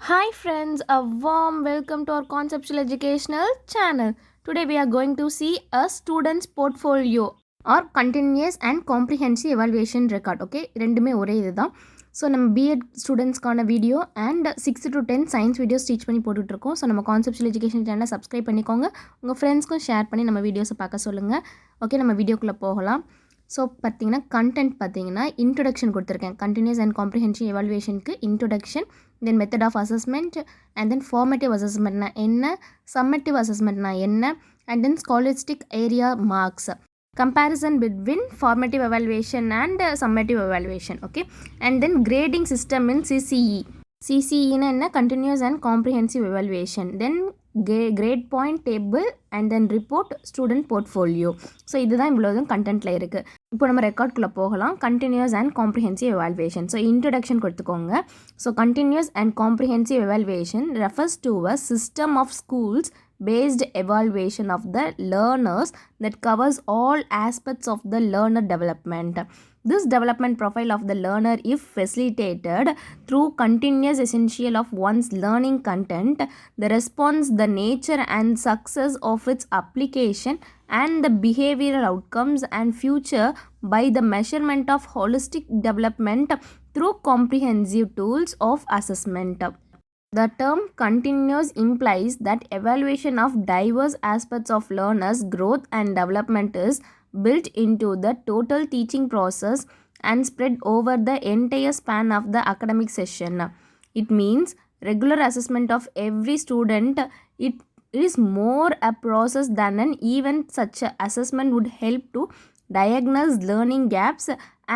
Hi friends, a warm welcome to our conceptual educational channel. Today we are going to see a student's portfolio or continuous and comprehensive evaluation record. Okay, ரெண்டுமே ஒரே இதுதான். So நம்ம B.Ed ஸ்டூடெண்ட்ஸ்க்கான video and 6 to 10 science videos teach பண்ணி போட்டுட்ருக்கோம். So நம்ம conceptual education சேனலை subscribe பண்ணிக்கோங்க. உங்கள் ஃப்ரெண்ட்ஸ்க்கும் ஷேர் பண்ணி நம்ம வீடியோஸை பார்க்க சொல்லுங்கள். ஓகே, நம்ம வீடியோக்குள்ளே போகலாம். ஸோ பார்த்தீங்கன்னா கண்டென்ட் பார்த்தீங்கன்னா இன்ட்ரொடக்ஷன் கொடுத்துருக்கேன். கண்டினியூஸ் அண்ட் காம்ப்ரிஹென்சிவ் எவாலுவேஷனுக்கு introduction, then method of assessment, and then formative அசஸ்மெண்ட்னா என்ன, சம்மேட்டிவ் அசஸ்மெண்ட்னா என்ன, and then scholastic area marks, comparison between formative evaluation and summative evaluation. Okay, and then grading system in CCE. CCEனா என்ன, continuous and comprehensive evaluation, then grade point table, and then report, student portfolio. So இதுதான் இவ்வளோதும் கண்டென்ட்டில் இருக்குது. இப்போ நம்ம ரெக்கார்ட்குள்ளே போகலாம். Continuous and comprehensive evaluation. So introduction கொடுத்துக்கோங்க. So continuous and comprehensive evaluation refers to a system of schools based evaluation of the learners that covers all aspects of the learner development. This development profile of the learner if facilitated through continuous essential of one's learning content, the response, the nature and success of its application and the behavioral outcomes and future by the measurement of holistic development through comprehensive tools of assessment. The term continuous implies that evaluation of diverse aspects of learners' growth and development is built into the total teaching process and spread over the entire span of the academic session. It means regular assessment of every student. It is more a process than an event. Such assessment would help to diagnose learning gaps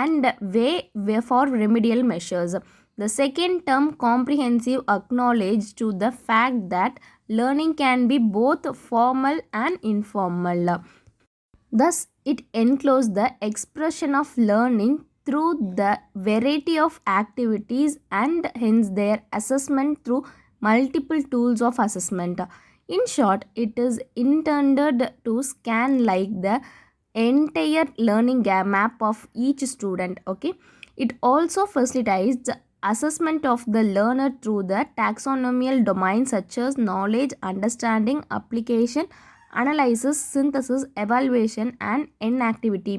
and way for remedial measures. The second term, comprehensive, acknowledges to the fact that learning can be both formal and informal. Thus, it encloses the expression of learning through the variety of activities and hence their assessment through multiple tools of assessment. In short, it is intended to scan like the entire learning map of each student. Okay, it also facilitates assessment of the learner through the taxonomical domains such as knowledge, understanding, application, analysis, synthesis, evaluation and inactivity.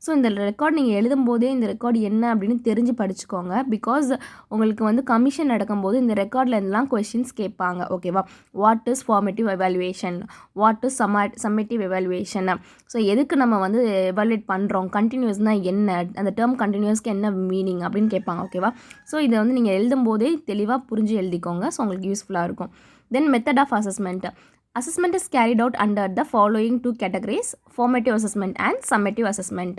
So இந்த record நீங்கள் எழுதும்போதே இந்த record என்ன அப்படின்னு தெரிஞ்சு படிச்சுக்கோங்க. Because உங்களுக்கு வந்து commission நடக்கும்போது இந்த ரெக்கார்டில் இருந்தெல்லாம் கொஷின்ஸ் கேட்பாங்க. ஓகேவா, what is formative evaluation, what is summative evaluation, so எதுக்கு நம்ம வந்து எவாலுவேட் பண்ணுறோம், கண்டினியூஸ்னால் என்ன, அந்த டேர்ம் கண்டினியூஸ்க்கு என்ன மீனிங் அப்படின்னு கேட்பாங்க. ஓகேவா, ஸோ இதை வந்து நீங்கள் எழுதும்போதே தெளிவாக புரிஞ்சு எழுதிக்கோங்க. ஸோ உங்களுக்கு யூஸ்ஃபுல்லாக இருக்கும். Then method of assessment. Assessment is carried out under the following two categories: formative assessment and summative assessment.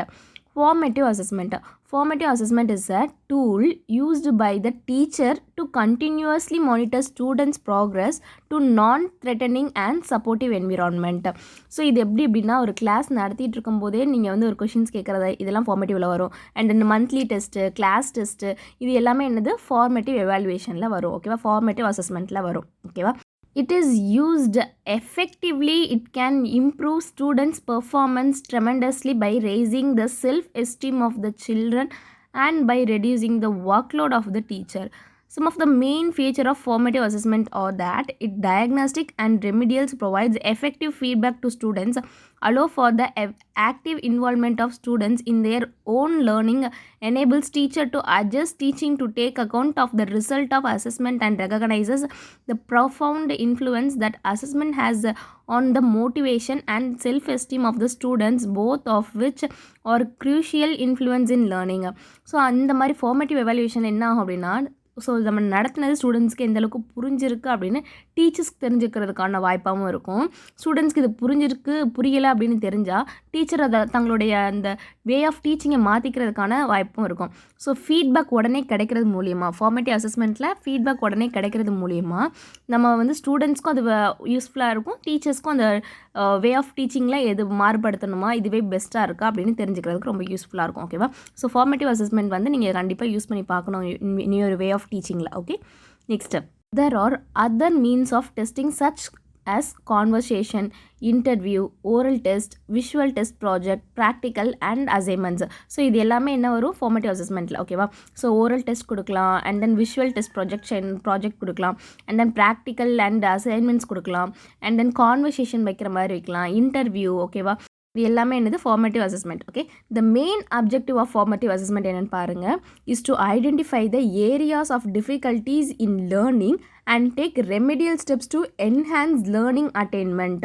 Formative assessment. Formative assessment is a tool used by the teacher to continuously monitor students' progress to non-threatening and supportive environment. So இது எப்படின்னா ஒரு class நடத்திட்டு இருக்கும்போதே நீங்கள் வந்து ஒரு questions கேட்குறது இதெல்லாம் ஃபார்மேட்டிவில் வரும். அண்ட் இந்த மந்த்லி டெஸ்ட்டு, கிளாஸ் டெஸ்ட்டு, இது எல்லாமே என்னது ஃபார்மேட்டிவ் எவாலுவேஷனில் வரும். ஓகேவா, ஃபார்மேட்டிவ் அசஸ்மெண்ட்டில் வரும். ஓகேவா, it is used effectively. It can improve students' performance tremendously by raising the self-esteem of the children and by reducing the workload of the teacher. Some of the main features of formative assessment are that it diagnostic and remedials provides effective feedback to students, allow for the active involvement of students in their own learning, enables teacher to adjust teaching to take account of the result of assessment, and recognizes the profound influence that assessment has on the motivation and self-esteem of the students, both of which are crucial influence in learning. So அந்த மாதிரி formative evaluation என்ன ஆகும் அப்படின்னா, so நம்ம நடத்தினது ஸ்டூடெண்ட்ஸ்க்கு எந்தளவுக்கு புரிஞ்சிருக்கு அப்படின்னு டீச்சர்ஸ்க்கு தெரிஞ்சுக்கிறதுக்கான வாய்ப்பாகவும் இருக்கும். ஸ்டூடெண்ட்ஸ்க்கு இது புரியலை அப்படின்னு தெரிஞ்சால் டீச்சர் அதை தங்களுடைய அந்த வே ஆஃப் டீச்சிங்கை மாற்றிக்கிறதுக்கான வாய்ப்பும் இருக்கும். ஸோ ஃபீட்பேக் உடனே கிடைக்கிறது மூலியமாக, ஃபார்மேட்டிவ் அசஸ்மெண்ட்டில் ஃபீட்பேக் உடனே கிடைக்கிறது மூலியமாக நம்ம வந்து ஸ்டூடெண்ட்ஸ்க்கும் அது யூஸ்ஃபுல்லாக இருக்கும், டீச்சர்ஸ்க்கும் அந்த வே ஆஃப் டீச்சிங்கில் எது மாறுபடுத்தணுமா, இதுவே பெஸ்ட்டாக இருக்கா அப்படின்னு தெரிஞ்சுக்கிறதுக்கு ரொம்ப யூஸ்ஃபுல்லாக இருக்கும். ஓகேவா, ஸோ ஃபார்மேட்டிவ் அசஸ்மெண்ட் வந்து நீங்கள் கண்டிப்பாக யூஸ் பண்ணி பார்க்கணும் இனி ஒரு வே ஆஃப் டீச்சிங்கில். Okay, next, there are other means of testing such as conversation, interview, oral test, visual test project, practical and assignments. So இது எல்லாமே என்ன வரும் ஃபார்மேட்டிவ் அசஸ்மெண்ட்டில். ஓகேவா? ஸோ ஓரல் டெஸ்ட் கொடுக்கலாம், and then visual test project கொடுக்கலாம், and then practical and assignments கொடுக்கலாம், and then conversation வைக்கிற மாதிரி வைக்கலாம், இன்டர்வியூ. ஓகேவா? இது எல்லாமே என்னது formative assessment. Okay, the main objective of formative assessment என்னென்னு பாருங்கள், is to identify the areas of difficulties in learning and take remedial steps to enhance learning attainment.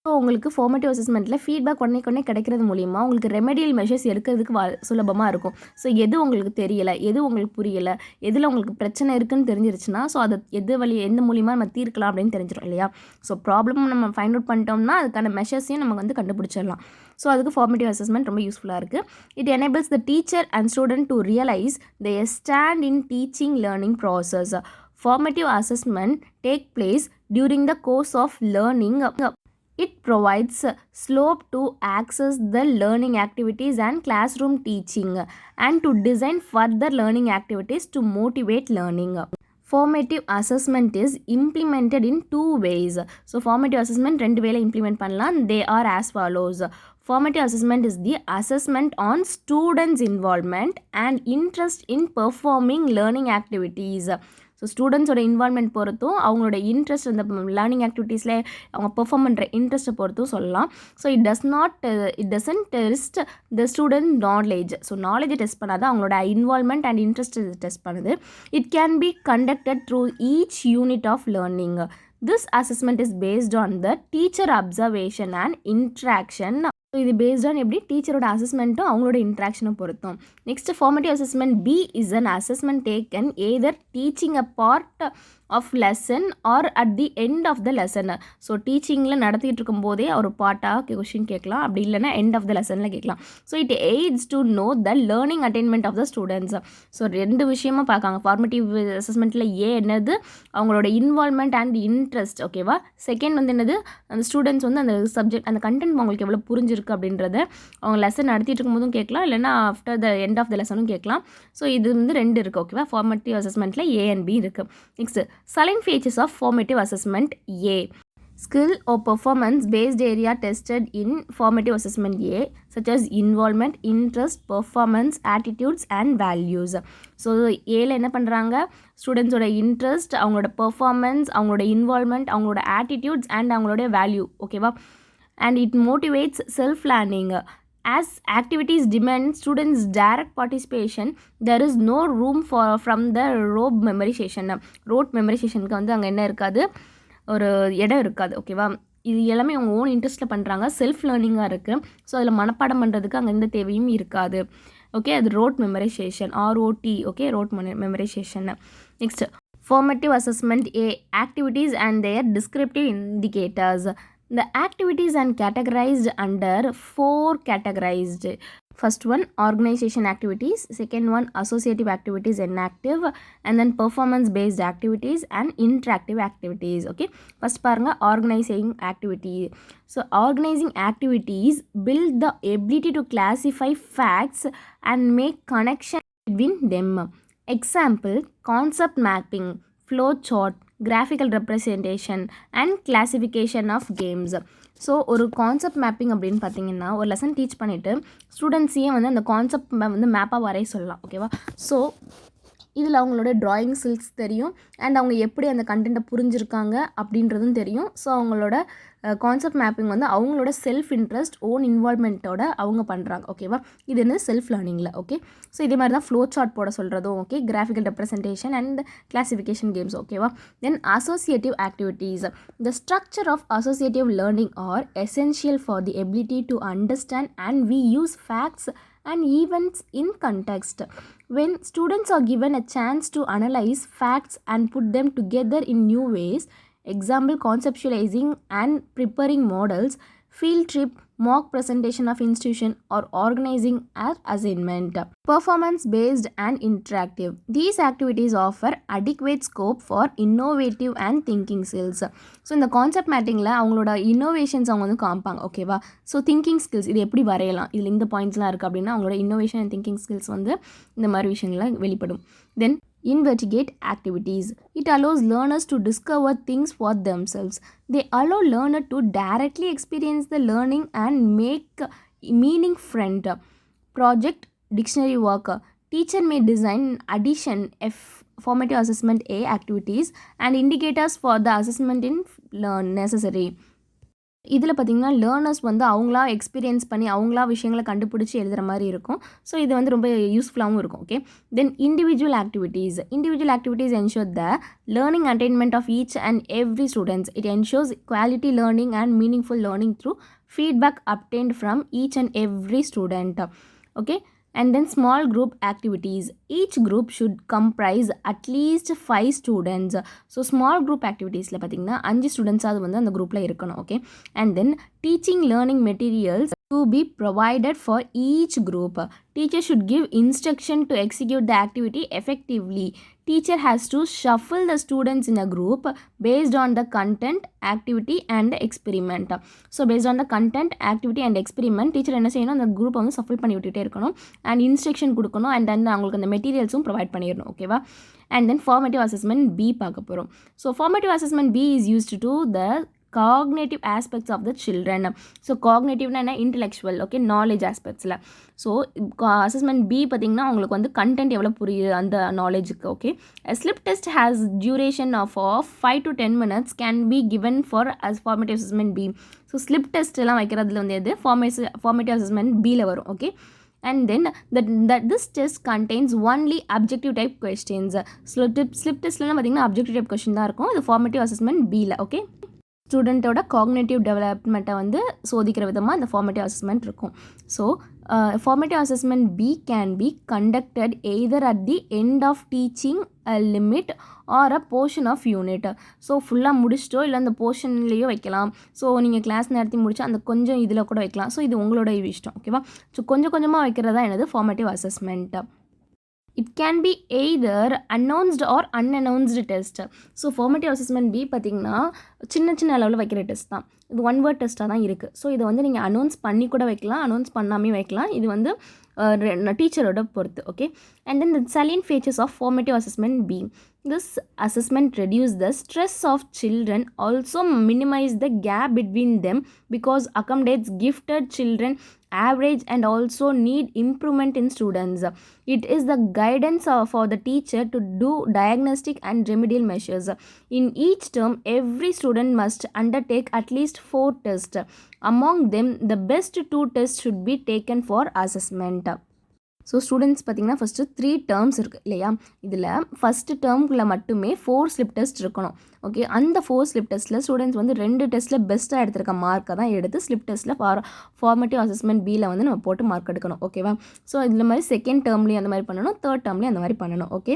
So உங்களுக்கு ஃபார்மேட்டிவ் அசஸ்மெண்ட்டில் ஃபீட்பேக் உடனே கிடைக்கிறது மூலிமா உங்களுக்கு ரெமெடியல் மெஷர்ஸ் எடுக்கிறதுக்கு சுலபமாக இருக்கும். ஸோ எது உங்களுக்கு தெரியலை, எது உங்களுக்கு புரியலை, எதில் உங்களுக்கு பிரச்சனை இருக்குதுன்னு தெரிஞ்சிருச்சுன்னா, ஸோ அதை எந்த மூலிமா நம்ம தீர்க்கலாம் அப்படின்னு தெரிஞ்சிடும் இல்லையா? ஸோ ப்ராப்ளம் நம்ம ஃபைண்ட் அவுட் பண்ணிட்டோம்னா அதுக்கான மெஷர்ஸையும் நம்ம வந்து கண்டுபிடிச்சிடலாம். ஸோ அதுக்கு ஃபார்மேட்டிவ் அசஸ்மெண்ட் ரொம்ப யூஸ்ஃபுல்லாக இருக்குது. It enables the teacher and student to realise they stand in teaching learning process. Formative assessment take place during the course of learning. It provides slope to access the learning activities and classroom teaching and to design further learning activities to motivate learning. Formative assessment is implemented in two ways. So formative assessment ரெண்டு வேளை implement பண்ணலாம். They are as follows. Formative assessment is the assessment on students' involvement and interest in performing learning activities. So ஸ்டூடெண்ட்ஸோட involvement பொறுத்தும் அவங்களோட interest அந்த learning ஆக்டிவிட்டீஸில் அவங்க perform பண்ணுற இன்ட்ரெஸ்ட்டை பொறுத்தும் சொல்லலாம். So it doesn't test the student knowledge. So நாலேஜை டெஸ்ட் பண்ணாது, அவங்களோட இன்வால்மெண்ட் அண்ட் இன்ட்ரெஸ்ட் டெஸ்ட் பண்ணுது. It can be conducted through each unit of learning. This assessment is based on the teacher observation and interaction. So இது based on எப்படி டீச்சரோட அசஸ்மெண்ட்டும் அவங்களோட இன்ட்ராக்ஷனும் பொறுத்தும். Next formative assessment B is an assessment taken either teaching a part of lesson or at the end of the lesson. So டீச்சிங்கில் நடத்திட்டு இருக்கும்போதே ஒரு பார்ட்டாக கொஷின் கேட்கலாம், அப்படி இல்லைன்னா எண்ட் ஆஃப் த லெசனில் கேட்கலாம். So it aids to know the learning attainment of the students. So ரெண்டு விஷயமா பார்க்காங்க. ஃபார்மேட்டிவ் அசஸ்மெண்ட்டில் என்னது அவங்களோட இன்வால்மெண்ட் அண்ட் இன்ட்ரெஸ்ட். ஓகேவா? செகண்ட் வந்து என்னது அந்த ஸ்டூடெண்ட்ஸ் வந்து அந்த சப்ஜெக்ட் அந்த கண்டென்ட் அவங்களுக்கு எவ்வளோ புரிஞ்சிருக்கு அப்படின்றத அவங்க லெசன் நடத்திட்டு இருக்கும்போதும் கேட்கலாம், இல்லைனா after the end of the லெசனும் கேட்கலாம். ஸோ இது வந்து ரெண்டு இருக்குது. ஓகேவா? ஃபார்மேட்டிவ் அசஸ்மெண்ட்டில் ஏ அண்ட் பி இருக்குது. Next salient features of formative assessment. A. Skill or performance based area tested in formative assessment A, such as involvement, interest, performance, attitudes and values. So ஏல என்ன பண்ணுறாங்க, ஸ்டூடெண்ட்ஸோட இன்ட்ரெஸ்ட், அவங்களோட performance, அவங்களோட involvement, அவங்களோட attitudes and அவங்களோட value. ஓகேவா? And it motivates self learning. As activities demand students' direct participation, there is no room from the rote memorization வந்து அங்கே என்ன இருக்காது, ஒரு இடம் இருக்காது. ஓகேவா? இது எல்லாமே அவங்க ஓன் இன்ட்ரெஸ்ட்டில் பண்ணுறாங்க, செல்ஃப் லேர்னிங்காக இருக்குது. ஸோ அதில் மனப்பாடம் பண்ணுறதுக்கு அங்கே எந்த தேவையும் இருக்காது. ஓகே, அது rote memorisation, ROT. Okay, rote memorisation. Next formative assessment A, activities and their descriptive indicators. The activities are categorized under 4 categorized. First one, organization activities. Second one, associative activities, inactive. And then performance based activities and interactive activities. Okay, first paranga organizing activity. So organizing activities build the ability to classify facts and make connection between them. Example, concept mapping, flow chart, graphical representation and classification of games. So ஒரு concept mapping அப்படின்னு பார்த்தீங்கன்னா ஒரு lesson teach பண்ணிவிட்டு ஸ்டூடெண்ட்ஸையே வந்து அந்த concept வந்து மேப்பாக வரைய சொல்லலாம். ஓகேவா? ஸோ இதில் அவங்களோட ட்ராயிங் ஸ்கில்ஸ் தெரியும் அண்ட் அவங்க எப்படி அந்த கண்டென்ட்டை புரிஞ்சுருக்காங்க அப்படின்றதும் தெரியும். ஸோ அவங்களோட கான்செப்ட் மேப்பிங் வந்து அவங்களோட செல்ஃப் இன்ட்ரெஸ்ட், ஓன் இன்வால்மெண்ட்டோட அவங்க பண்ணுறாங்க. ஓகேவா? இது என்ன செல்ஃப் லேர்னிங்கில். ஓகே, ஸோ இதே மாதிரி தான் ஃப்ளோ சார்ட் போட சொல்கிறதும். Okay, graphical representation and classification games. ஓகேவா? Then associative activities. The structure of associative learning are essential for the ability to understand and we use facts and events in context. When students are given a chance to analyze facts and put them together in new ways, example conceptualizing and preparing models, field trip, mock presentation of institution or organizing an assignment. Performance based and interactive. These activities offer adequate scope for innovative and thinking skills. So இந்த concept மேட்டிங்கில் அவங்களோட innovations அவங்க வந்து காமிப்பாங்க. ஓகேவா? So thinking skills, இது எப்படி வரையலாம், இதில் இந்த பாயிண்ட்ஸ்லாம் இருக்குது அப்படின்னா அவங்களோட இன்னோவேஷன் அண்ட் திங்கிங் ஸ்கில்ஸ் வந்து இந்த மாதிரி விஷயங்கள்லாம் வெளிப்படும். தென் Investigate activities. It allows learners to discover things for themselves. They allow learner to directly experience the learning and make meaning friend. Project dictionary work. Teacher may design addition formative assessment A activities and indicators for the assessment in learn necessary. இதில் பார்த்திங்கன்னா learners வந்து அவங்களா experience பண்ணி அவங்களா விஷயங்களை கண்டுபிடிச்சி எழுதுகிற மாதிரி இருக்கும். ஸோ இது வந்து ரொம்ப யூஸ்ஃபுல்லாகவும் இருக்கும். Okay, then individual activities ensure the learning attainment of each and every students. It ensures quality learning and meaningful learning through feedback obtained from each and every student. Okay, and then small group activities. Each group should comprise at least 5 students. So small group activities la pathina 5 students அது வந்து அந்த குரூப்ல இருக்கணும். Okay, and then teaching learning materials to be provided for each group. Teacher should give instruction to execute the activity effectively. Teacher has to shuffle the students in a group based on the content, activity and experiment. So based on the content, activity and experiment, teacher என்ன செய்யணும், அந்த குரூப்பை வந்து சஃபில் பண்ணி விட்டுட்டே இருக்கணும் and instruction கொடுக்கணும் and then அவங்களுக்கு அந்த மெட்டீரியல்ஸும் ப்ரொவைட் பண்ணிடணும். ஓகேவா, and then formative assessment B பார்க்க போகிறோம். So formative assessment B is used to the cognitive aspects of the children. So cognitive na intellectual, okay, knowledge aspects la. So assessment B பார்த்திங்கன்னா உங்களுக்கு வந்து content எவ்வளோ புரியுது அந்த நாலேஜுக்கு. Okay, a slip test has duration of 5 to 10 minutes can be given for as formative assessment B. So slip test எல்லாம் வைக்கிறதுல வந்து எது formative assessment Bல வரும். Okay, and then that this test contains only objective type questions. slip testலாம் பார்த்திங்கன்னா objective type question தான் இருக்கும். இது formative assessment Bல. ஓகே, ஸ்டூடெண்ட்டோட காக்னேட்டிவ் டெவலப்மெண்ட்டை வந்து சோதிக்கிற விதமாக இந்த ஃபார்மேட்டிவ் அசஸ்மெண்ட் இருக்கும். So formative assessment B can be conducted either at the end of teaching a limit or a portion of unit. So ஃபுல்லாக முடிச்சிட்டோ இல்லை அந்த போர்ஷன்லேயோ வைக்கலாம். ஸோ நீங்கள் கிளாஸ் நடத்தி முடிச்சு அந்த கொஞ்சம் இதில் கூட வைக்கலாம். ஸோ இது உங்களோட இஷ்டம். ஓகேவா, ஸோ கொஞ்சம் கொஞ்சமாக வைக்கிறதா என்னது formative assessment. It can be either announced or unannounced test. So formative assessment B பார்த்திங்கன்னா சின்ன அளவில் வைக்கிற டெஸ்ட் தான். இது ஒன் வேர்ட் டெஸ்ட்டாக தான் இருக்குது. ஸோ இதை வந்து நீங்கள் அனௌன்ஸ் பண்ணி கூட வைக்கலாம், அனௌன்ஸ் பண்ணாமே வைக்கலாம். இது வந்து டீச்சரோட பொறுத்து. Okay, and then the salient features of formative assessment B. This assessment reduce the stress of children, also minimize the gap between them because accommodates gifted children average and also need improvement in students. It is the guidance for the teacher to do diagnostic and remedial measures. In each term, every student must undertake at least 4 tests. Among them, the best 2 tests should be taken for assessment. So students பார்த்திங்கன்னா first 3 terms இருக்குது இல்லையா, இதில் first டேர்முக்குள்ளே மட்டுமே 4 slip test இருக்கணும். Okay, அந்த 4 slip டெஸ்ட்டில் students வந்து 2 டெஸ்ட்டில் பெஸ்ட்டாக எடுத்திருக்க மார்க்கை தான் எடுத்து ஸ்லிப் டெஸ்ட்டில் ஃபார்மேட்டிவ் அசஸ்மெண்ட் பியில் வந்து நம்ம போட்டு மார்க் எடுக்கணும். ஓகேவா, ஸோ இந்த மாதிரி செகண்ட் டேர்ம்லேயும் அந்த மாதிரி பண்ணணும், தேர்ட் டேர்ம்லேயும் அந்த மாதிரி பண்ணணும். ஓகே,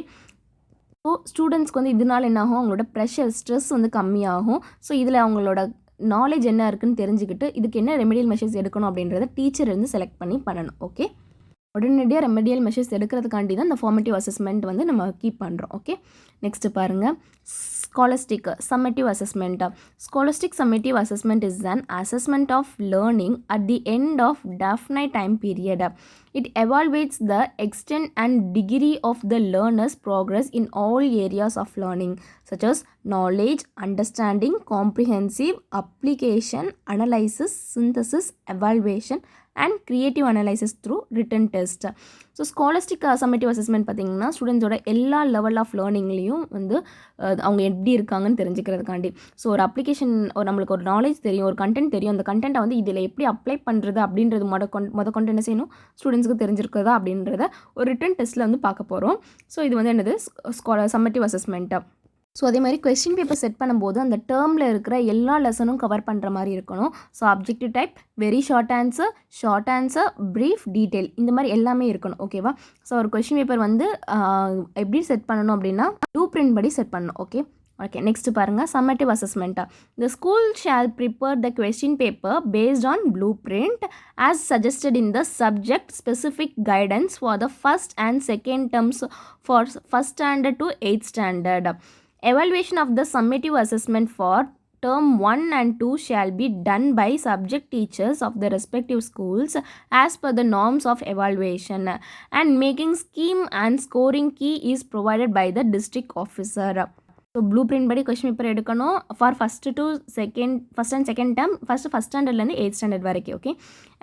ஸோ ஸ்டூடெண்ட்ஸ்க்கு வந்து இதனால் என்ன ஆகும், அவங்களோட ப்ரெஷர் ஸ்ட்ரெஸ் வந்து கம்மியாகும். ஸோ இதில் அவங்களோட நாலேஜ் என்ன இருக்குன்னு தெரிஞ்சுக்கிட்டு இதுக்கு என்ன ரெமெடியல் மெஷர்ஸ் எடுக்கணும் அப்படின்றத டீச்சர் இருந்து செலக்ட் பண்ணி பண்ணணும். ஓகே, உடனடியாக ரெமெடியல் மெஷர்ஸ் எடுக்கிறதுக்காண்டி தான் இந்த ஃபார்மேட்டிவ் அசஸ்மெண்ட் வந்து நம்ம கீப் பண்ணுறோம். ஓகே, நெக்ஸ்ட்டு பாருங்கள், scholastic summative assessment. Scholastic summative assessment is an assessment of learning at the end of definite time period. It evaluates the extent and degree of the learner's progress in all areas of learning such as knowledge, understanding, comprehensive, application, analysis, synthesis, evaluation and creative analysis through written test. So scholastic summative assessment பார்த்திங்கன்னா ஸ்டூடெண்ட்ஸோட எல்லா level of லேர்னிங்லேயும் வந்து அவங்க எப்படி இருக்காங்கன்னு தெரிஞ்சுக்கிறதுக்காண்டி. So ஒரு application நம்மளுக்கு ஒரு knowledge தெரியும், ஒரு கண்டென்ட் தெரியும், அந்த கண்டென்ட்டை வந்து இதில் எப்படி அப்ளை பண்ணுறது அப்படின்றது கொண்டு என்ன செய்யணும், ஸ்டூடெண்ட்ஸுக்கு தெரிஞ்சிருக்கிறதா அப்படின்றத ஒரு ரிட்டன் டெஸ்ட்டில் வந்து பார்க்க போகிறோம். ஸோ இது வந்து என்னது சம்மேட்டிவ் அசஸ்மெண்ட்டு. ஸோ அதே மாதிரி கொஸ்டின் பேப்பர் செட் பண்ணும்போது அந்த டேர்மில் இருக்கிற எல்லா லெசனும் கவர் பண்ணுற மாதிரி இருக்கணும். So objective type, very short answer, brief, detail, இந்த மாதிரி எல்லாமே இருக்கணும். ஓகேவா, ஸோ ஒரு கொஸ்டின் பேப்பர் வந்து எப்படி செட் பண்ணணும் அப்படின்னா ப்ளூ பிரிண்ட் படி செட் பண்ணணும். ஓகே, நெக்ஸ்ட் பாருங்கள், summative அசஸ்மெண்ட்டா. The school shall prepare the question paper based on blueprint as suggested in the subject specific guidance for the first and second terms for first standard to 8th standard. Evaluation of the summative assessment for term 1 and 2 shall be done by subject teachers of the respective schools as per the norms of evaluation, and making scheme and scoring key is provided by the district officer. So blue print படி question paper எடுக்கணும் for first and second term first ஸ்டாண்டர்ட்லேருந்து 8th standard வரைக்கும். Okay,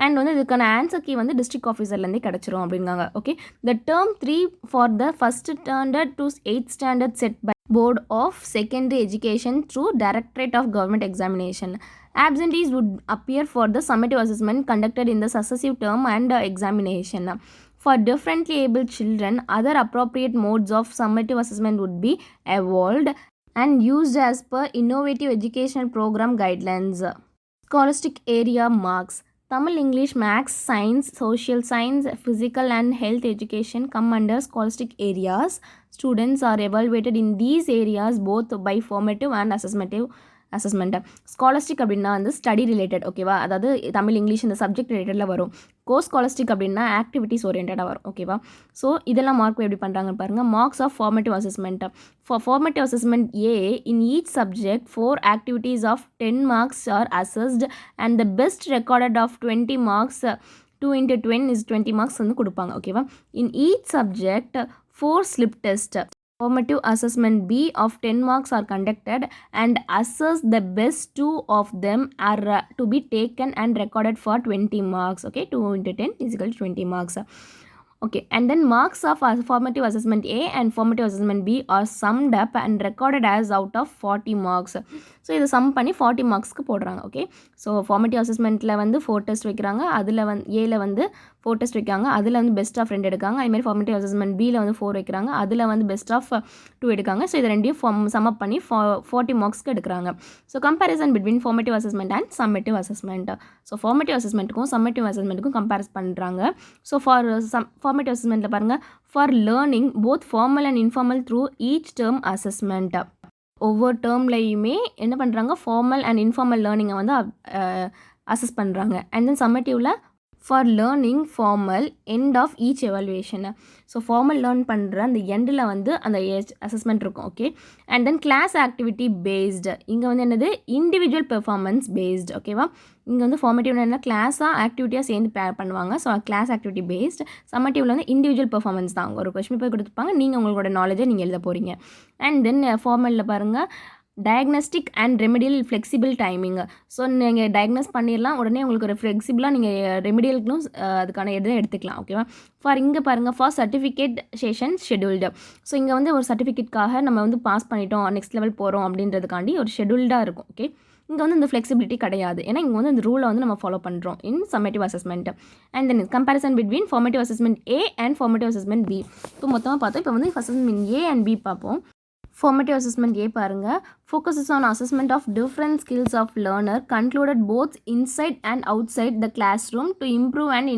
and வந்து இதுக்கான answer key வந்து district ஆஃபீஸர்லேருந்து கிடச்சிரும் அப்படிங்காங்க. Okay, the term 3 for the first standard to 8th standard set by board of secondary education through directorate of government examination. Absentees would appear for the summative assessment conducted in the successive term and examination. For differently able children, other appropriate modes of summative assessment would be evolved and used as per innovative educational program guidelines. Scholastic area marks. Tamil, English, Maths, Science, Social Science, Physical and Health Education come under scholastic areas. Students are evaluated in these areas both by formative and assessment. Scholastic அப்படின்னா வந்து study related. ஓகேவா, அதாவது Tamil English இந்த subject ரிலேட்டடில் வரும். Scholastic அப்படின்னா activities ஓரியன்டாக வரும். ஓகேவா, ஸோ இதெல்லாம் மார்க் எப்படி பண்ணுறாங்கன்னு பாருங்கள். Marks of formative assessment. For formative assessment A, in each subject 4 activities of 10 marks are assessed and the best recorded of 20 marks 2 into 10 is 20 marks வந்து கொடுப்பாங்க. ஓகேவா, இன் each subject 4 slip test. Formative assessment B of 10 marks are conducted and assess the best 2 of them are to be taken and recorded for 20 marks. Okay, 2 into 10 is equal to 20 marks. Okay, and then marks of formative assessment A and formative assessment B are summed up and recorded as out of 40 marks. So இது some பண்ணி 40 மார்க்ஸ்க்கு போடுறாங்க. Okay, so formative அசஸ்மெண்ட்டில் வந்து 4 test வைக்கிறாங்க, அதில் வந்து ஏல வந்து 4 test வைக்காங்க, அதில் வந்து பெஸ்ட் ஆஃப் 2 எடுக்காங்க. அதுமாதிரி ஃபார்மேட்டிவ் அசஸ்மெண்ட் பியில் வந்து 4 வைக்கிறாங்க, அதில் வந்து பெஸ்ட் ஆஃப் 2 எடுக்காங்க. ஸோ இது ரெண்டையும் சம் அப் பண்ணி 40 மார்க்ஸ்க்கு எடுக்கிறாங்க. So comparison between formative assessment and summative assessment. So formative அசஸ்மெண்ட்டுக்கும் சம்மேட்டிவ் அசஸ்மெண்ட்டுக்கும் கம்பேரிஸ் பண்ணுறாங்க. ஸோ ஃபார்மேட்டிவ் அசஸ்மெண்ட்டில் பாருங்கள், for learning both formal and informal through each term assessment. ஒவ்வொரு டேர்ம்லையுமே என்ன பண்ணுறாங்க, ஃபார்மல் அண்ட் இன்ஃபார்மல் லேர்னிங்கை வந்து அசஸ் பண்ணுறாங்க. அண்ட் தென் சம்மேட்டிவில் for learning formal end of each evaluation. So formal learn பண்ணுற அந்த எண்டில் வந்து அந்த அசஸ்மெண்ட் இருக்கும். Okay, and then class activity based. இங்கே வந்து என்னது, இண்டிவிஜுவல் பெர்ஃபார்மன்ஸ் பேஸ்டு. ஓகேவா, இங்கே வந்து ஃபார்மேட்டிவ்ல என்ன கிளாஸாக ஆக்டிவிட்டியாக சேர்ந்து பண்ணுவாங்க. So class activity based. சம்மேட்டிவ்ல வந்து இண்டிவிஜுவல் பெர்ஃபார்மன்ஸ் தான். ஒரு கொஸ்டின் போய் கொடுத்துருப்பாங்க, நீங்கள் உங்களோட நாலேஜை நீங்கள் எழுத போகிறீங்க. அண்ட் தென் ஃபார்மலில் பாருங்கள், diagnostic and remedial flexible timing. So நீங்கள் டயக்னோஸ் பண்ணிடலாம், உடனே உங்களுக்கு ஒரு ஃப்ளெக்சிபிளாக நீங்கள் ரெமிடியலுக்கும் அதுக்கான எதுவும் எடுத்துக்கலாம். ஓகேவா, ஃபார் இங்கே பாருங்கள், for certificate session scheduled. So இங்கே வந்து ஒரு சர்டிஃபிகேட்காக நம்ம வந்து பாஸ் பண்ணிட்டோம், நெக்ஸ்ட் லெவல் போகிறோம் அப்படின்றதுக்காண்டி ஒரு ஷெடியூல்டாக இருக்கும். ஓகே, இங்கே வந்து இந்த ஃப்ளெக்சிபிலிட்டி கிடையாது, ஏன்னா இங்கே வந்து இந்த ரூலை வந்து நம்ம ஃபாலோ பண்ணுறோம் in summative assessment. And then comparison between formative assessment A and formative assessment B. இப்போ மொத்தமாக பார்த்தோம். இப்போ வந்து அசஸ்மெண்ட் ஏ அண்ட் பி பார்ப்போம். Formative assessment A பாருங்க, focuses on assessment of different skills of learner concluded both inside and outside the classroom to improve and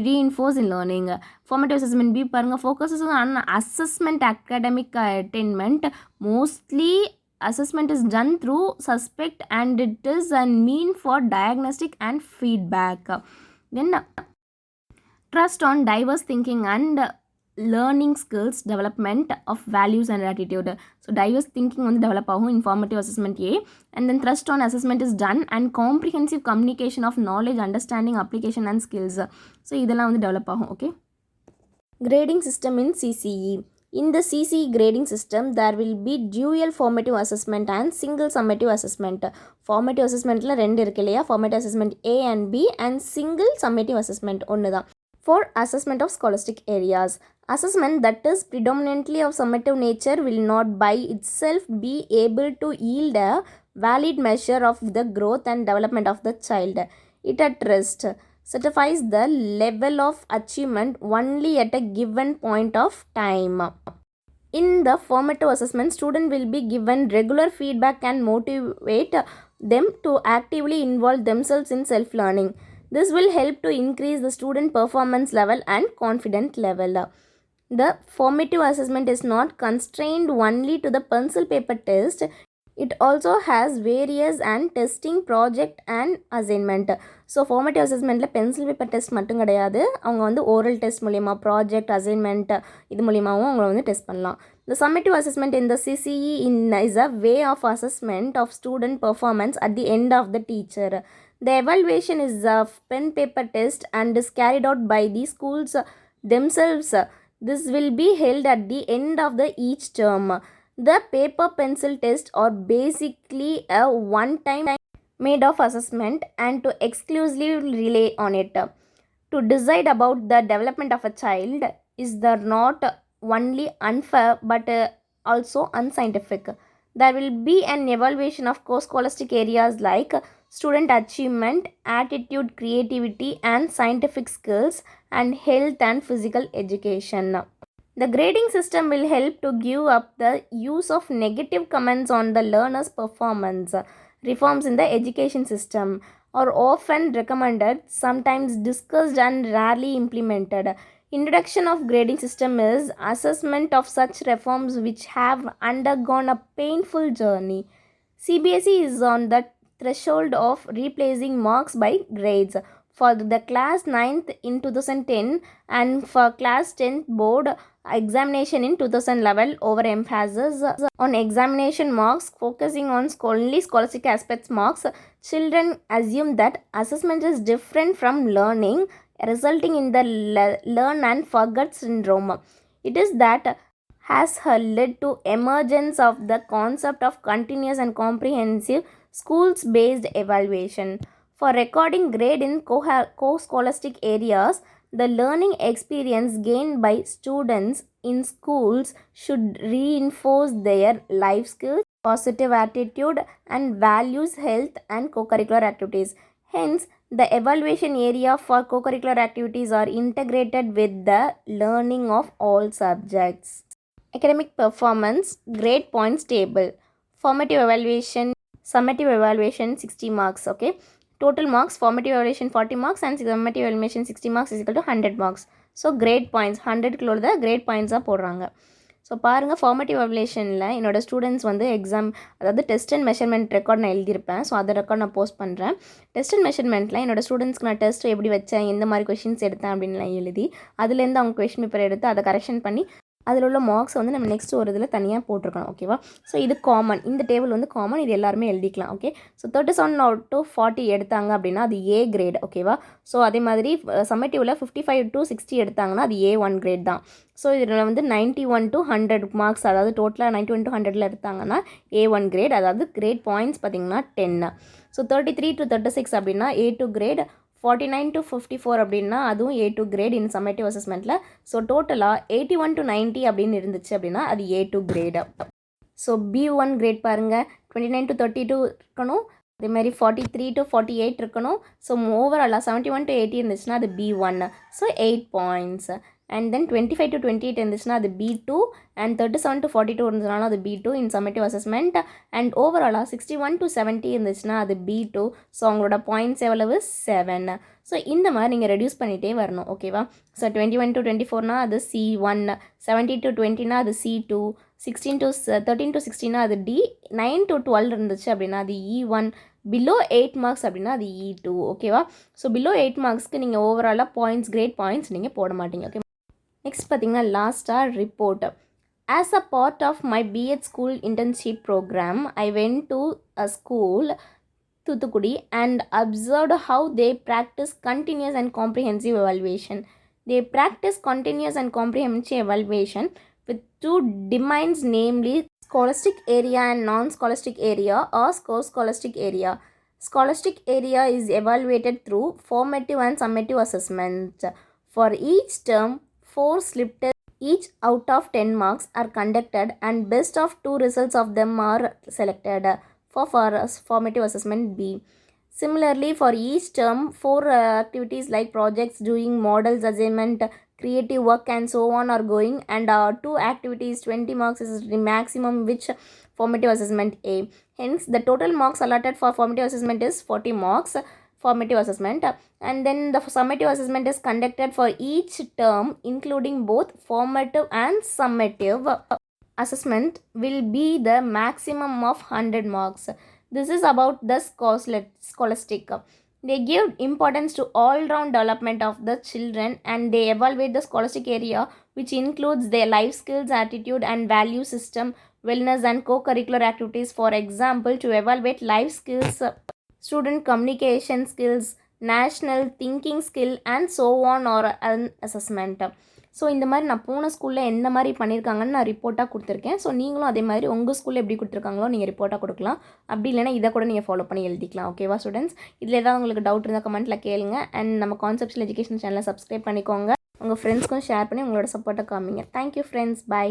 reinforce in learning. Formative assessment B பாருங்க, focuses on assessment academic attainment. Mostly assessment is done through suspect and it is a mean for diagnostic and feedback. Then trust on diverse thinking and learning skills development of values and attitude. So diverse thinking வந்து develop ஆகும் in formative assessment A, and then thrust on assessment is done and comprehensive communication of knowledge, understanding, application and skills. So இதெல்லாம் வந்து develop ஆகும். Okay, grading system in CCE. In the CCE grading system, there will be dual formative assessment and single summative assessment. Formative assessmentல ரெண்டு இருக்கு இல்லையா, formative assessment A and B and single summative assessment ஒன்று தான். For assessment of scholastic areas, assessment that is predominantly of summative nature will not by itself be able to yield a valid measure of the growth and development of the child. It at rest certifies the level of achievement only at a given point of time. In the formative assessment, student will be given regular feedback and motivate them to actively involve themselves in self-learning. This will help to increase the student performance level and confidence level. The formative assessment is not constrained only to the pencil paper test. It also has various and testing project and assignment. So formative அசஸ்மெண்ட்டில் pencil paper test மட்டும் கிடையாது, அவங்க வந்து oral test மூலிமா project assignment இது மூலிமாவும் அவங்கள வந்து டெஸ்ட் பண்ணலாம். The summative assessment in the CCE is a way of assessment of student performance at the end of the teacher. The evaluation is a pen paper test and is carried out by the schools themselves. This will be held at the end of the each term. The paper pencil test are basically a one-time made of assessment and to exclusively rely on it to decide about the development of a child is the not only unfair but also unscientific. There will be an evaluation of scholastic areas like student achievement, attitude, creativity and scientific skills and health and physical education. The grading system will help to give up the use of negative comments on the learner's performance. Reforms in the education system are often recommended, sometimes discussed and rarely implemented. Introduction of grading system is assessment of such reforms which have undergone a painful journey. CBSE is on the threshold of replacing marks by grades. For the class 9th in 2010 and for class 10th board examination in 2011 overemphasis on examination marks, focusing on only scholastic aspects marks. Children assume that assessment is different from learning, resulting in the learn and forget syndrome. It is that has led to emergence of the concept of continuous and comprehensive schools based evaluation. For recording grade in co-scholastic areas, the learning experience gained by students in schools should reinforce their life skills, positive attitude and values, health and co-curricular activities. Hence, the evaluation area for co-curricular activities are integrated with the learning of all subjects. Academic performance grade points table. Formative evaluation, summative evaluation 60 marks. Okay, total marks formative evaluation 40 marks and summative evaluation 60 marks is equal to 100 marks. So grade points 100 கிலோட தான் grade points போடுறாங்க. So பாருங்கள், formative எவல்யூஷனில் என்னோடய students வந்து exam, அதாவது test and measurement record நான் எழுதியிருப்பேன். So அதை record நான் post பண்ணுறேன். டெஸ்ட் அண்ட் மெஷர்மெண்ட்டில் என்னோடய ஸ்டூடெண்ட்ஸ்க்கு நான் டெஸ்ட் எப்படி வச்சேன், எந்த மாதிரி கொஷின்ஸ் எடுத்தேன் அப்படின்லாம் எழுதி அதுலேருந்து அவங்க கொஷின் பேப்பர் எடுத்து அதை கரெக்ஷன் பண்ணி அதில் உள்ள மார்க்ஸ் வந்து நம்ம நெக்ஸ்ட் ஒரு இதில் தனியாக போட்டிருக்கணும். ஓகேவா? ஸோ இது காமன், இந்த டேபிள் வந்து காமன், இது எல்லாருமே எழுதிக்கலாம். ஓகே, ஸோ 37 out of 40 எடுத்தாங்க அப்படின்னா அது ஏ கிரேட். ஓகேவா? ஸோ அதே மாதிரி சம்மேட்டிவில் 55 to 60 எடுத்தாங்கன்னா அது A1 கிரேட் தான். ஸோ இதில் வந்து 91 to 100 மார்க்ஸ், அதாவது டோட்டலாக 91 to 100 எடுத்தாங்கன்னா A1 கிரேட், அதாவது கிரேட் பாயிண்ட்ஸ் பார்த்திங்கன்னா 10. ஸோ 33 to 36 அப்படின்னா A2 கிரேட், 49 to 54 அப்படின்னா அதுவும் A2 கிரேட் இன் சம்மேட்டிவ் அசஸ்மெண்ட்டில். ஸோ டோட்டலாக 81 to 90 அப்படின்னு இருந்துச்சு அப்படின்னா அது A2 grade. So B1 great பாருங்கள், 29 to 32 இருக்கணும், அதேமாதிரி 43 to 48 இருக்கணும். ஸோ ஓவராலாக 71 to 80 இருந்துச்சுன்னா அது B1. So 8 points. And then 25 to 28 இருந்துச்சுன்னா அது B2 அண்ட் 37 to 42 இருந்துச்சுனாலும் அது B2 in summative assessment. And ஓவராலாக 61 to 70 இருந்துச்சுன்னா அது B2. ஸோ அவங்களோட பாயிண்ட்ஸ் எவ்வளவு? 7. ஸோ இந்த மாதிரி நீங்கள் ரெடியூஸ் பண்ணிகிட்டே வரணும். ஓகேவா? ஸோ 21 to 24னா அது C1, 70 to 20னா அது C2, 13 to 16னா அது D, 9 to 12 இருந்துச்சு அப்படின்னா அது E1, பிலோ 8 மார்க்ஸ் அப்படின்னா அது E2. ஓகேவா? ஸோ பிலோ 8 மார்க்ஸ்க்கு நீங்கள் ஓவராலாக பாயிண்ட்ஸ், கிரேட் பாயிண்ட்ஸ் நீங்கள் போட மாட்டீங்க. ஓகே, நெக்ஸ்ட் பார்த்தீங்கன்னா லாஸ்ட்டாக report. As a part of my B.Ed school internship programme, I went to a school Thuthukudi and observed how they practice continuous and comprehensive evaluation. They practice continuous and comprehensive evaluation with two domains, namely scholastic area and non-scholastic area or scholastic area. Scholastic area is evaluated through formative and summative assessment. For each term, 4 slip tests each out of 10 marks are conducted and best of 2 results of them are selected for formative assessment B. Similarly, for each term, 4 activities like projects, doing models, assignment, creative work and so on are going, and 2 activities 20 marks is the maximum which formative assessment A. Hence, the total marks allotted for formative assessment is 40 marks formative assessment, and then the summative assessment is conducted for each term including both formative and summative assessment will be the maximum of 100 marks. This is about the scholastic. They give importance to all-round development of the children, and they evaluate the scholastic area, which includes their life skills, attitude and value system, wellness and co-curricular activities. For example, to evaluate life skills, student communication skills, national thinking skill and so on, or an assessment. So இந்த மாதிரி நான் போன ஸ்கூலில் எந்த மாதிரி பண்ணியிருக்காங்கன்னு நான் ரிப்போர்ட்டாக கொடுத்துருக்கேன். ஸோ நீங்களும் அதே மாதிரி உங்கள் ஸ்கூலில் எப்படி கொடுத்துருக்காங்களோ நீங்கள் ரிப்போர்ட்டாக கொடுக்கலாம். அப்படி இல்லைனா இதை கூட நீங்கள் ஃபாலோ பண்ணி எழுதிக்கலாம். ஓகேவா ஸ்டூடெண்ட்ஸ்? இதில் ஏதாவது உங்களுக்கு டவுட் இருந்தால் கமெண்ட்டில் கேளுங்க. அண்ட் நம்ம கான்செப்ஷுவல் எஜுகேஷன் சேனலை சப்ஸ்கிரைப் பண்ணிக்கோங்க. உங்கள் ஃப்ரெண்ட்ஸ்க்கும் ஷேர் பண்ணி உங்களோட சப்போர்ட்டை காமிங்க. Thank you friends. பை.